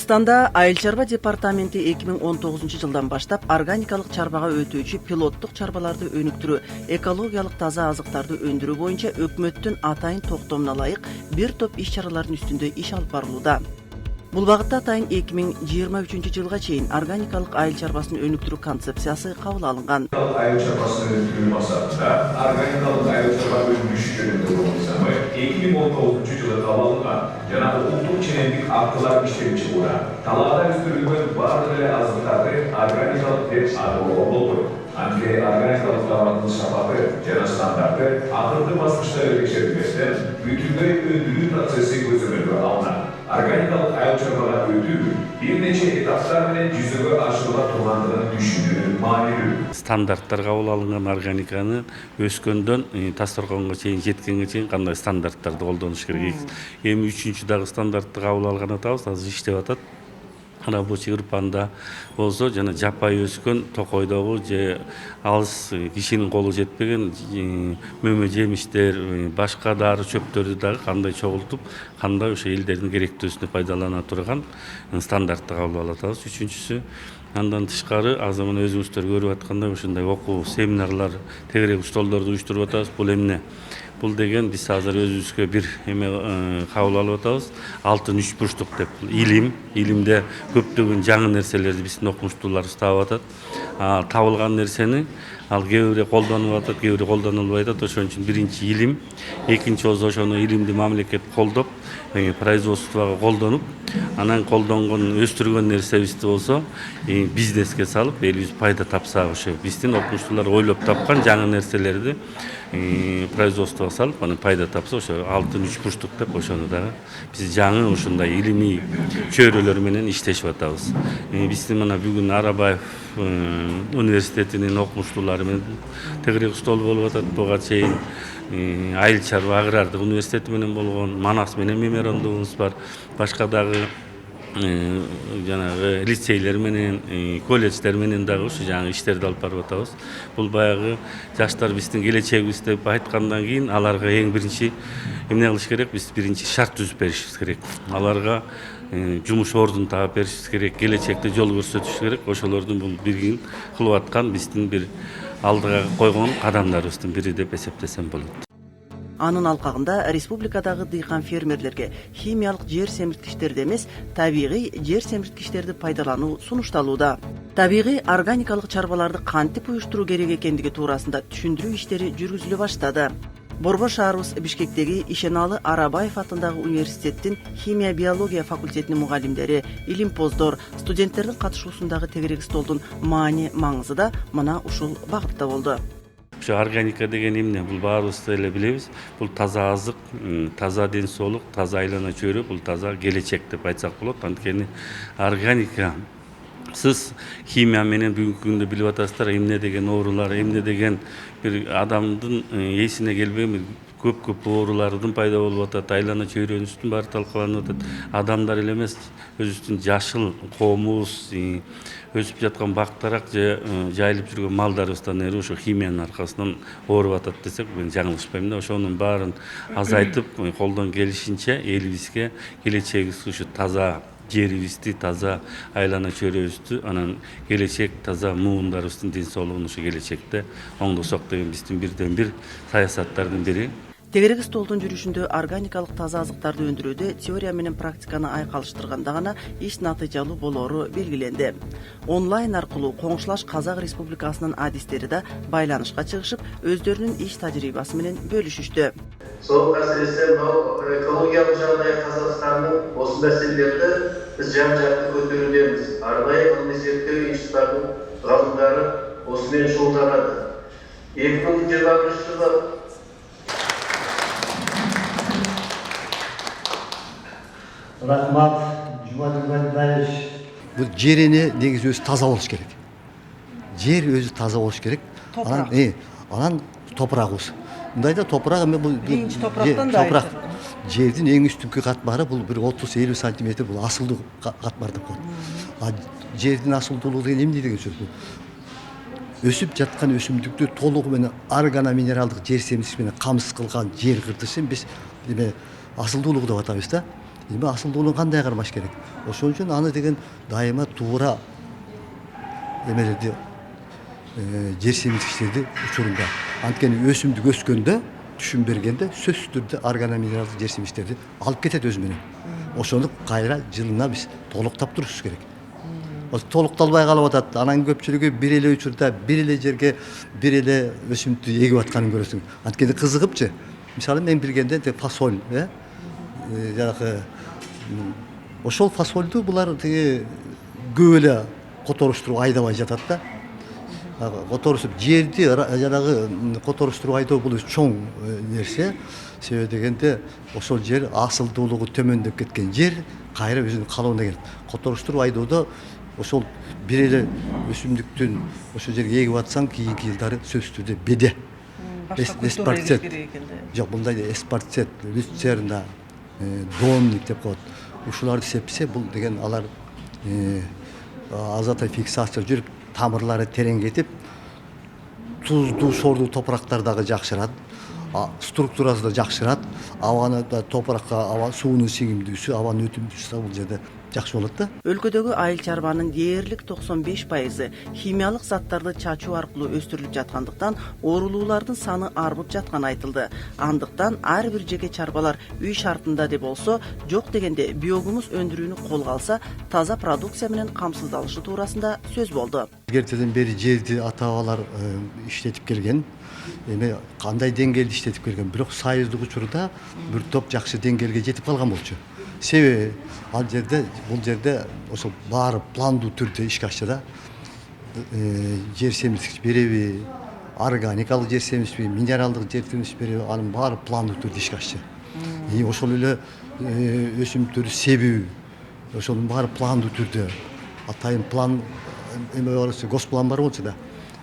Кыргызстанда Айыл чарба департаменти 2019-жылдан баштап органикалык чарбага өтүүчү пилоттук чарбаларды өнүктүрүү, экологиялык таза азыктарды өндүрүү боюнча өкмөттүн атайын токтомуна ылайык бир топ иш-чаралардын үстүндө иш алып барылууда. Бул багытта атайын 2023-жылга чейин органикалык айыл чарбасын өнүктүрүү концепциясы кабыл алынган. Айыл чарбасын өнүктүрүү максатында органикалык айыл чарба өнүгүш жөнүндө программы 2019-жылы кабыл алынган жана улуттук ченемдик актылар иштелип чыгууда. Талаада өстүрүлгөн бардык эле азыктарды органикалык деп атоого болбойт. Анткени органикалык товардын сапаты жана стандарты акыркы баскычта текшерилбестен бүтүндөй өндүрүү процесси көзөмөлгө алынат. Органикалык айыл чарбага өтүү бир нече этаптар менен жүзөгө ашырыла тургандыгын түшүнүү маанилүү. Стандарттар кабыл алынган органиканы өскөндөн тасторгонго чейин жеткенге чейин кандай стандарттарды колдонуш керек. Эми 3-чү дагы стандартты кабыл алган атабыз, азыр иштеп атат. Рабочий ырпанда болсо жана жапай өскөн токойдогу же алыс кишинин колу жетпеген мөмө жемиштер, башка дары чөптөрдү дагы кандай чогултуп, кандай ошо элдердин керектүүсүнө пайдалана турган стандартты кабыл алып атабыз. Үчүнчүсү, андан тышкары азыр мына өзүңүздөр көрүп аткандай ушундай окуу семинарлар, тегерек столдорду уюштуруп атабыз. Бул эмне? Бул деген биз азыр өзүбүзгө бир эме кабыл алып атабыз. Алтын үч бурчтук деп илимде көптөгөн жаңы нерселерди биздин окумуштууларыбыз таап атат. Табылган нерсени ал кээ бири колдонуп атат, кээ бири колдонулбай атат. Ошон үчүн биринчи илим, экинчи болсо ошону илимди мамлекет колдоп, производствого колдонуп, анан колдонгон өстүргөн нерсебизди болсо бизнеске салып, элибиз пайда тапсак, ошо биздин окумуштуулар ойлоп тапкан жаңы нерселерди производствого салып, анан пайда тапса, ошо алтын үч бурчтук деп ошону дагы биз жаңы ушундай илимий чөйрөлөр менен иштешип атабыз. Биздин мына бүгүн Арабаев университетинин окумуштуулары менен тегерек стол болуп атат. Буга чейин Айыл чарба агрардык университети менен болгон, Манас менен меморандумубуз бар. Башка дагы жанагы лицейлер менен, колледждер менен дагы ушу жаңы иштерди алып барып атабыз. Бул баягы жаштар биздин келечегибиз деп айткандан кийин аларга эң биринчи эмне кылыш керек? Биз биринчи шарт түзүп беришибиз керек. Аларга жумуш ордун таап беришибиз керек, келечекте жол көрсөтүш керек. Ошолордун бул бирин кылып аткан биздин бир алдыга койгон кадамдарыбыздын бири деп эсептесем болот. Анын алкагында республикадагы дыйкан фермерлерге химиялык жер семирткичтерди эмес, табигый жер семирткичтерди пайдалануу сунушталууда. Табигый органикалык чарбаларды кантип уюштуруу керек экендиги туурасында түшүндүрүү иштери жүргүзүлө баштады. Борбор шаарыбыз Бишкектеги Ишеналы Арабаев атындагы университеттин химия биология факультетинин мугалимдери, илимпоздор, студенттердин катышуусундагы тегерек столдун маани маңызы да мына ушул багытта болду. Ошо органика деген эмне? Бул баарыбыз эле билебиз. Бул таза азык, таза ден соолук, таза айлана чөйрө, бул таза келечек деп айтсак болот. Анткени органика сыз химия менен бүгүнкү күндө билип атасыздар, эмне деген оорулар, эмне деген бир адамдын эсине келбеген көп оорулардын пайда болуп атат, айлана чөйрөнүздүн баары талкаланып атат. Адамдар эле эмес, өзүбүздүн жашыл коомубуз, өсүп жаткан бактарак же жайылып жүргөн малдарыбыздан эри ошо химиянын аркасынан ооруп атат десек, мен жаңылышпайм да. Ошонун баарын азайтып, колдон келишинче элибизге келечегибиз ушу таза жерибизди, таза айлана чөйрөбүздү, анан келечек таза муундарыбыздын ден соолугун ушу келечекте оңдосок деген биздин бирден бир саясаттардын бири. Тегерек столдун жүрүшүндө органикалык таза азыктарды өндүрүүдө теория менен практиканы айкалыштырганда гана иш натыйжалуу болору белгиленди. Онлайн аркылуу коңшулаш Казак Республикасынын адистери да байланышка чыгышып, өздөрүнүн иш тажрыйбасы менен бөлүшүштү. Сол әсіресе экологиялық жағдай Қазақстанның осы мәселелерді біз жан-жақты көтерудеміз. Арнайы ғылыми зерттеу институттарының ғалымдары осымен шұғылданады. 2021 жылы Рахмат, Жұмаділ Валерьевич. Бұл жеріне негізі өзі таза болуш керек. Жер өзі таза болуш керек. Анан топырақ осы. Мындайда топырақ эме бул биринчи топурактан да топурақ. Жердин эң үстүнкү катмары бул бир 30-50 сантиметр бул асылдуу катмар деп коет. Жердин асылдуулугу деген эмне деген сөз бул? Өсүп жаткан өсүмдүктү толугу менен органоминералдык жер семирткич менен камсыз кылган жер кыртышын биз эме асылдуулугу деп атабыз да. эми асылдуулугун кандай кармаш керек? Ошон үчүн аны деген дайыма туура эмелерди жер семирткичтерди учурунда. Анткени өсүмдүк өскөндө түшүм бергенде сөзсүз түрдө органомиnerалдык жер семирткичтерди алып кетет өзү менен. Ошону кайра жылына биз толуктап турушубуз керек. Толукталбай калып атат. Анан көпчүлүгү бир эле учурда бир эле жерге бир эле өсүмдүктү эгип атканын көрөсүң. Анткени кызыгыпчы. Мисалы мен билгенде фасоль, жанагы ошол фасолду булар тиги көп эле которуштуруп айдабай жатат да. Которушуп жерди жанагы которуштуруп айдоо бул чоң нерсе. Себеби дегенде ошол жер асылдуулугу төмөндөп кеткен жер кайра өзүнүн калыбына келет. Которуштуруп айдоодо ошол бир эле өсүмдүктүн ошол жерге эгип атсаң кийинки жылдары сөзсүз түрдө беде. Эспарцет. Жок, мындай эспарцет, люцерна, донник деп коет. Ушуларды сепсе бул деген алар азотой фиксация жүрүп, тамырлары терең кетип, туздуу, шордуу топурактардагы жакшырат. Структурасы да жакшырат. Абаны да топуракка, суунун сиңимдүүсү, абанын өтүмдүүсү бул жерде жакшы болот да. Өлкөдөгү айыл чарбанын дээрлик 95% химиялык заттарды чачуу аркылуу өстүрүлүп жаткандыктан оорулуулардын саны арбып жатканы айтылды. Андыктан ар бир жеке чарбалар үй шартында деп болсо, жок дегенде биогумус өндүрүүнү колго алса, таза продукция менен камсыздалышы туурасында сөз болду. Ертеден бери жерди ата-бабалар иштетип келген. Эми кандай деңгээлде иштетип келген, бирок союздук учурда бир топ жакшы деңгээлге жетип калган болчу. Себеби ал жерде, бул жерде ошо баары пландуу түрдө ишке ашчу да. Жер семирткич береби, органикалык жер семирткич, минералдык жер семирткич береби, анын баары пландуу түрдө ишке ашчу. Ошол эле өсүмдүктөрдү себүү, ошонун баары пландуу түрдө. Атайын план эме болчу, госплан бар болчу да.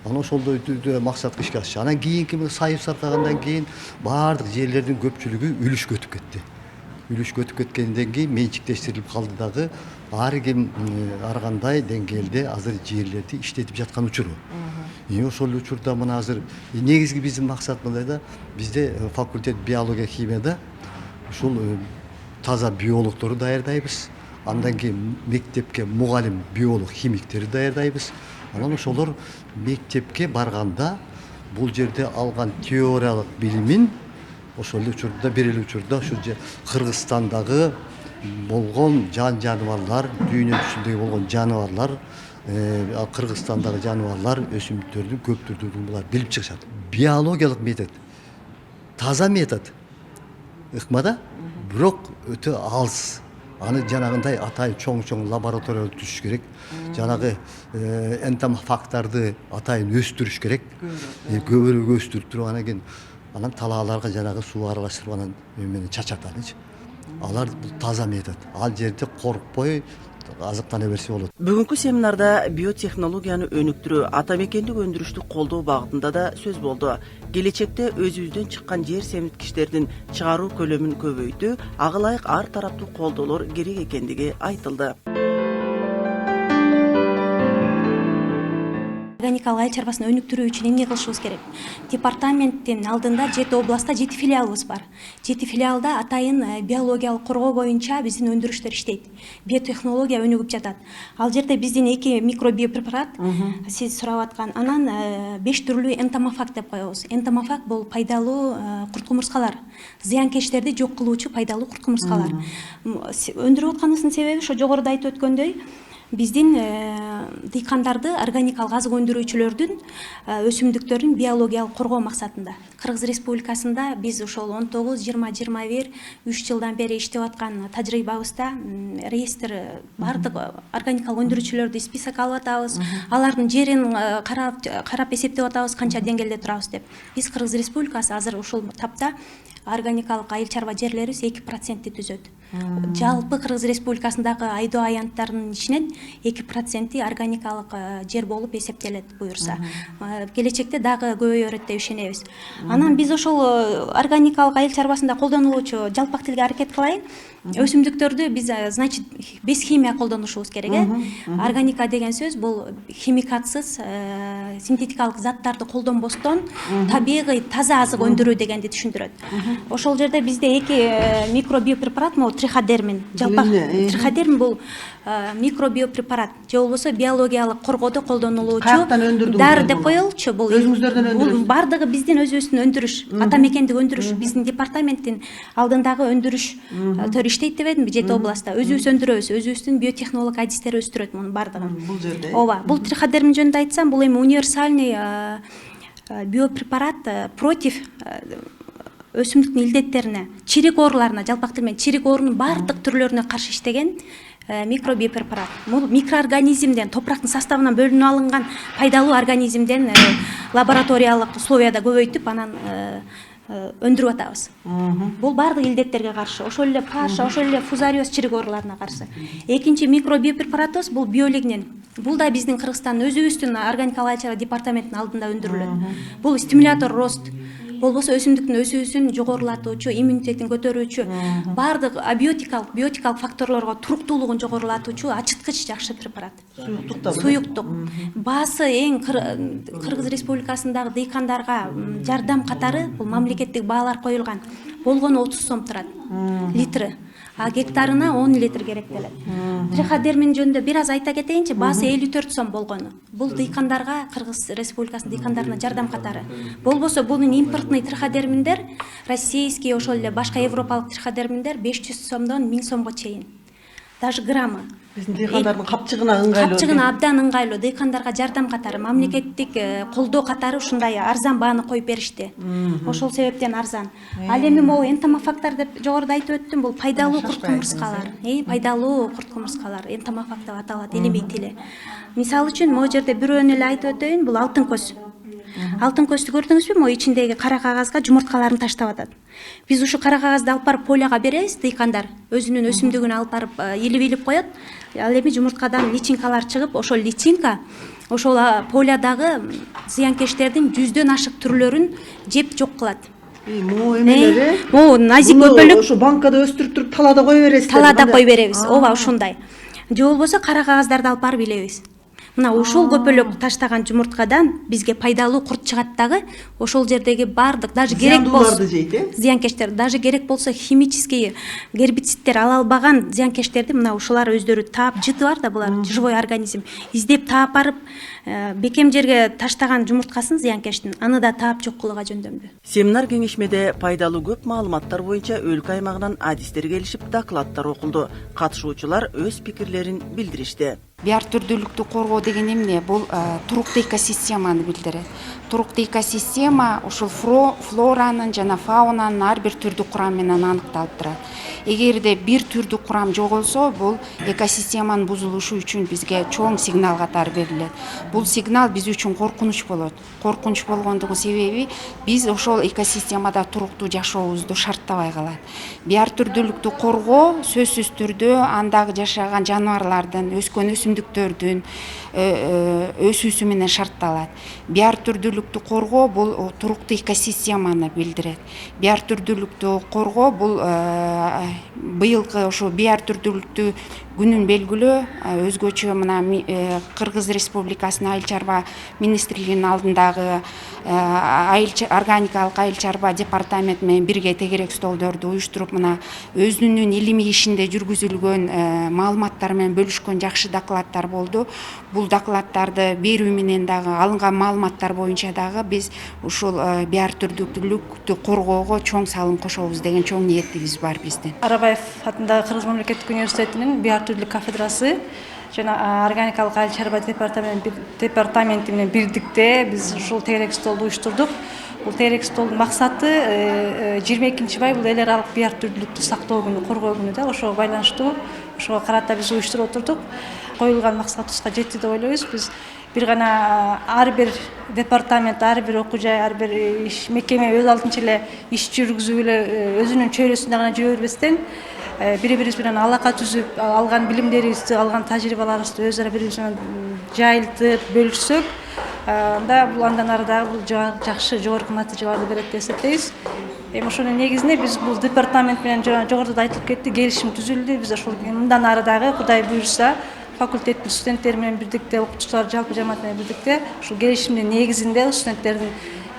Анан ошолдой түрдө максатка ишке ашчу. Анан кийинки союз таркагандан кийин баардык жерлердин көпчүлүгү үлүшкө өтүп кетти. Үлүшкө өтүп кеткенден кийин менчиктештирилип калды дагы. Ар ким ар кандай деңгээлде азыр жерлерди иштетип жаткан учуру. Ошол учурда мына азыр негизги биздин максат мындай да, бизде факультет биология химияда ушул таза биологторду даярдайбыз. Андан кийин мектепке мугалим биолог химиктерди даярдайбыз. Анан ошолор мектепке барганда бул жерде алган теориялык билимин ошол эле учурда бир эле учурда ошо Кыргызстандагы болгон жаныбарлар, дүйнө жүзүндөгү болгон жаныбарлар, Кыргызстандагы жаныбарлар, өсүмдүктөрдүн көп түрлүүлүгүн булар билип чыгышат. Биологиялык метод, таза метод ыкмада, бирок өтө алыс. Аны жанагындай атайын чоң лабораториялар түзүш керек. Жанагы энтомофагтарды атайын өстүрүш керек. Көбүрөөк өстүрүп туруп анан кийин анан талааларга жанагы суу аралаштырып анан менен чачаталычы. Алар таза метод. Ал жерде коркпой азыктана берсе болот. Бүгүнкү семинарда биотехнологияны өнүктүрүү, ата мекендик өндүрүштү колдоо багытында да сөз болду. Келечекте өзүбүздөн чыккан жер семирткичтердин чыгаруу көлөмүн көбөйтүү, ага ылайык ар тараптуу колдоолор керек экендиги айтылды. Органикалык айыл чарбасын өнүктүрүү үчүн эмне кылышыбыз керек? Департаменттин алдында 7 областта 7 филиалыбыз бар. 7 филиалда атайын биологиялык коргоо боюнча биздин өндүрүштөр иштейт. Биотехнология өнүгүп жатат. Ал жерде биздин 2 микробиопрепарат, сиз сурап аткан, анан 5 түрлүү энтомофаг деп коебуз. Энтомофаг бул пайдалуу курт кумурскалар, зыянкечтерди жок кылуучу пайдалуу курт кумурскалар. Өндүрүп атканыбыздын себеби ошо жогоруда айтып өткөндөй, биздин дыйкандарды, органикалык азык өндүрүүчүлөрдүн өсүмдүктөрүн биологиялык коргоо максатында. Кыргыз Республикасында биз ошол 19-20-21 3 жылдан бери иштеп аткан тажрыйбабызда реестр бардык органикалык өндүрүүчүлөрдү список алып атабыз. Алардын жерин карап эсептеп атабыз, канча деңгээлде турабыз деп. Биз Кыргыз Республикасы азыр ушул тапта органикалык айыл чарба жерлерибиз 2% түзөт. Жалпы Кыргыз Республикасындагы айдоо аянттарынын ичинен 2% органикалык жер болуп эсептелет буюрса. Келечекте дагы көбөйөрөт деп ишенебиз. Анан биз ошол органикалык айыл чарбасында колдонулуучу жалпак тилге аракет кылайын. Өсүмдүктөрдү биз, значит, без химия колдонушубуз керек, Органика деген сөз бул химикатсыз, синтетикалык заттарды колдонбостон табигый таза азык өндүрүү дегенди түшүндүрөт. Ошол жерде бизде 2 микробиопрепарат, триходермин. Жалпак триходермин бул микробиопрепарат же болбосо биологиялык коргоодо колдонулуучу Каяктан өндүрдүңүз дары буну? деп коелучу. Бул Өзүңүздөрдөн өндүрүш? Бул бардыгы биздин өзүбүздүн өндүрүш, ата мекендик өндүрүш, биздин департаменттин алдындагы өндүрүш иштейт дебедимби, 7 областта. Өзүбүз өндүрөбүз, өзүбүздүн биотехнологик адистер өстүрөт мунун бардыгын. Бул жерде. Ооба, бул триходермин жөнүндө айтсам, бул эми универсальный биопрепарат против өсүмдүктүн илдеттерине, чирик ооруларына, жалпак тил менен чирик оорунун бардык түрлөрүнө каршы иштеген микробиопрепарат. Бул микроорганизмден, топурактын составынан бөлүнүп алынган пайдалуу организмден лабораториялык условияда көбөйтүп анан өндүрүп атабыз. Бул бардык илдеттерге каршы, ошол эле паша, ошол эле фузариоз чирик ооруларына каршы. Экинчи микробиопрепаратыбыз бул биолигнин. Бул да биздин Кыргызстандын өзүбүздүн органикалык айыл чарба департаментинин алдында өндүрүлөт. Бул стимулятор рост, болбосо өсүмдүктүн өсүүсүн жогорулатуучу, иммунитетин көтөрүүчү, бардык биотикалык факторлорго туруктуулугун жогорулатуучу ачыткыч жакшы препарат. Суюктук. Баасы эң Кыргыз Республикасындагы дыйкандарга жардам катары бул мамлекеттик баалар коюлган. Болгону 30 сом турат литри. А гектарына 10 литр керектелет. Триходермин жөнүндө бир аз айта кетейинчи, баасы 54 сом болгону. Бул дыйкандарга, Кыргыз Республикасынын дыйкандарына жардам катары. Болбосо бунун импортный триходерминдер, российский, ошол эле башка европалык триходерминдер 500 сомдон 1000 сомго чейин. Даже граммы. Биздин дыйкандардын капчыгына ыңгайлуу. Капчыгына абдан ыңгайлуу, дыйкандарга жардам катары, мамлекеттик колдоо катары ушундай арзан бааны коюп беришти. Ошол себептен арзан. Ал эми могу энтомофактар деп жогоруда айтып өттүм, бул пайдалуу курт кумурскалар. Пайдалуу курт кумурскалар, энтомофакт деп аталат илимий тили. Мисалы үчүн могу жерде бирөөнү эле айтып өтөйүн, бул алтын көз. Алтын көздү көрдүңүзбү? Могу ичиндеги кара кагазга жумурткаларын таштап атат. Биз ушу кара кагазды алып барып поляга беребиз, дыйкандар өзүнүн өсүмдүгүн алып барып илип коет. Ал эми жумурткадан личинкалар чыгып, ошол личинка ошол полядагы зыянкечтердин 100дөн ашык түрлөрүн жеп жок кылат. Могу эмелери? Могу назик көпөлүк Ошо банкада өстүрүп туруп талаада кое бересиздер. Талаада кое беребиз. Ооба, ушундай. Же болбосо кара кагаздарды алып барып илебиз. Мына ушул көпөлөк таштаган жумурткадан бизге пайдалуу курт чыгат дагы, ошол жердеги бардык, даже керек болсо зыянкечтер, даже керек болсо химический гербицидтер ала албаган зыянкечтерди мына ушулар өздөрү таап, жыты бар да булар, живой организм, издеп таап барып, бекем жерге таштаган жумурткасын зыянкечтин, аны да таап жок кылууга жөндөмдүү. Семинар кеңешмеде пайдалуу көп маалыматтар боюнча өлкө аймагынан адистер келишип, докладдар окулду. Катышуучулар өз пикирлерин билдиришти. Биар түрдүүлүктү коргоо деген эмне? Бул туруктуу экосистеманы билдирет. Туруктуу экосистема ушул флоранын жана фаунанын ар бир түрдүү курам менен аныкталып турат. Эгерде бир түрдүү курам жоголсо, бул экосистеманын бузулушу үчүн бизге чоң сигнал катары берилет. Бул сигнал биз үчүн коркунуч болот. Коркунуч болгондугу себеби биз ошол экосистемада туруктуу жашообузду шарттабай калат. Биар түрдүүлүктү коргоо сөзсүз түрдө андагы жашаган жаныбарлардын, өскөн өсүмдүктөрдүн өсүүсү менен шартталат. Биар түрдүүлүктү коргоо бул туруктуу экосистеманы билдирет. Биар түрдүүлүктү коргоо бул быйылкы ошо биар түрдүүлүктү күнүн белгилөө өзгөчө мына Кыргыз Республикасынын айыл чарба министрлигинин алдындагы органикалык айыл чарба департамент менен бирге тегерек столдорду уюштуруп мына өзүнүн илимий ишинде жүргүзүлгөн маалыматтар менен бөлүшкөн жакшы докладдар болду. Бул докладдарды берүү менен дагы алынган маалыматтар боюнча дагы биз ушул биар түрдүүлүктү коргоого чоң салым кошобуз деген чоң ниетибиз бар биздин. Арабаев атындагы Кыргыз мамлекеттик университетинин биар түрдүүлүк кафедрасы жана органикалык айыл чарба департаменти менен бирдикте биз ушул тегерек столду уюштурдук. Бул тегерек столдун максаты 22-май бул эл аралык биар түрдүүлүктү сактоо күнү, коргоо күнү да, ошого байланыштуу. Ошого карата биз уюштуруп отурдук. Коюлган максатыбызга жетти деп ойлойбуз. Биз бир гана ар бир департамент, ар бир окуу жай, ар бир иш мекеме өз алдынча эле иш жүргүзүп эле өзүнүн чөйрөсүндө гана жүрө бербестен бири-бирибиз менен алака түзүп, алган билимдерибизди, алган тажрыйбаларыбызды өзара бири-бирибиз менен жайылтып, бөлүшсөк, анда бул андан ары дагы бул жакшы жогорку натыйжаларды берет деп эсептейбиз. Эми ошонун негизинде биз бул департамент менен жогоруда да айтылып кетти, келишим түзүлдү. Биз ошол мындан ары дагы Кудай буйрса факультеттин студенттери менен бирдикте, окутуучулар жалпы жамаат менен бирдикте ушул келишимдин негизинде студенттердин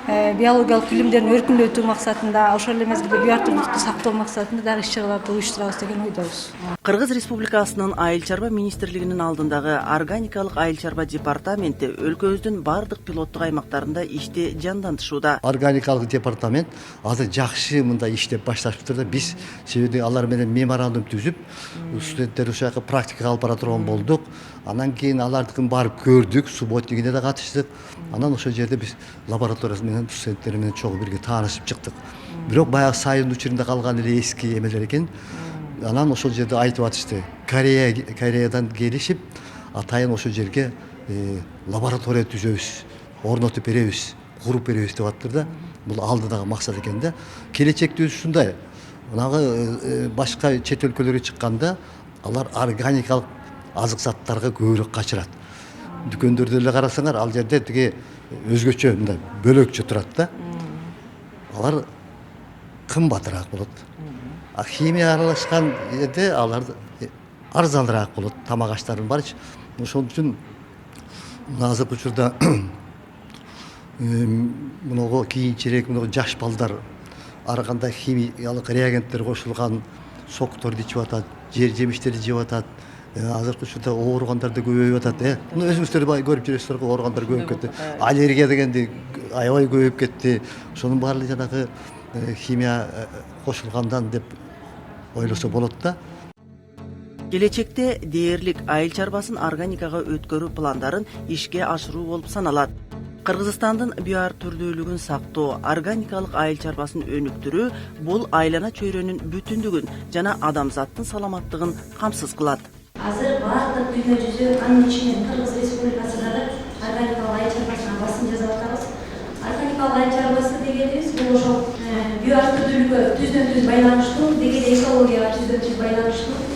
биологиялык билимдерин өркүндөтүү максатында, ошол эле мезгилде био ар түрдүүлүктү сактоо максатында дагы иш-чараларды уюштурабыз деген ойдобуз. Кыргыз Республикасынын Айыл чарба министрлигинин алдындагы органикалык айыл чарба департаменти өлкөбүздүн бардык пилоттук аймактарында ишти жандантышууда. Органикалык департамент азыр жакшы мындай иштеп башташыптыр да биз себеби алар менен меморандум түзүп, студенттер ушака практика алып бара турган болдук. Анан кийин алардыкын барып көрдүк, субботнигине да катыштык. Анан ошол жерде биз лабораториясы менен студенттер менен чогуу бирге таанышып чыктык. Бирок баягы сайын учурунда калган эле эски эмелер экен. Анан ошол жерде айтып атышты. Кореядан келишип, атайын ошол жерге лаборатория түзөбүз, орнотуп беребиз, куруп беребиз деп аттыр да. Бул алдыдагы максат экен да. Келечекте ушундай. Мынагы башка чет өлкөлөргө чыкканда алар органикалык азык заттарга көбүрөөк качырат. Дүкөндөрдө эле карасаңар, ал жерде тиги өзгөчө мындай бөлөкчө турат да. Алар кымбатыраак болот. А химия аралашкан жерде алар арзаныраак болот, тамак аштардын барычы. Ошол үчүн азыркы учурда мунуга кийинчерээк жаш балдар ар кандай химиялык реагенттер кошулган сокторду ичип атат, жер жемиштерди жеп атат. Азыркы учурда ооругандар да көбөйүп атат. Муну өзүңүздөр көрүп жүрөсүздөр го, ооругандар көбөйүп кетти. Аллергия дегенди аябай көбөйүп кетти. Ошонун баары жанагы химия кошулгандан деп ойлосо болот да. Келечекте дээрлик айыл чарбасын органикага өткөрүү пландарын ишке ашыруу болуп саналат. Кыргызстандын био ар түрдүүлүгүн сактоо, органикалык айыл чарбасын өнүктүрүү бул айлана чөйрөнүн бүтүндүгүн жана адамзаттын саламаттыгын камсыз кылат. Азыр бардык дүйнө жүзү, анын ичинен Кыргыз Республикасында да органикалык айыл чарбасына басым жасап атабыз. Органикалык айыл чарбасы дегенибиз бул ошол био ар түрдүүлүккө түздөн-түз байланыштуу, деги экологияга түздөн-түз байланыштуу.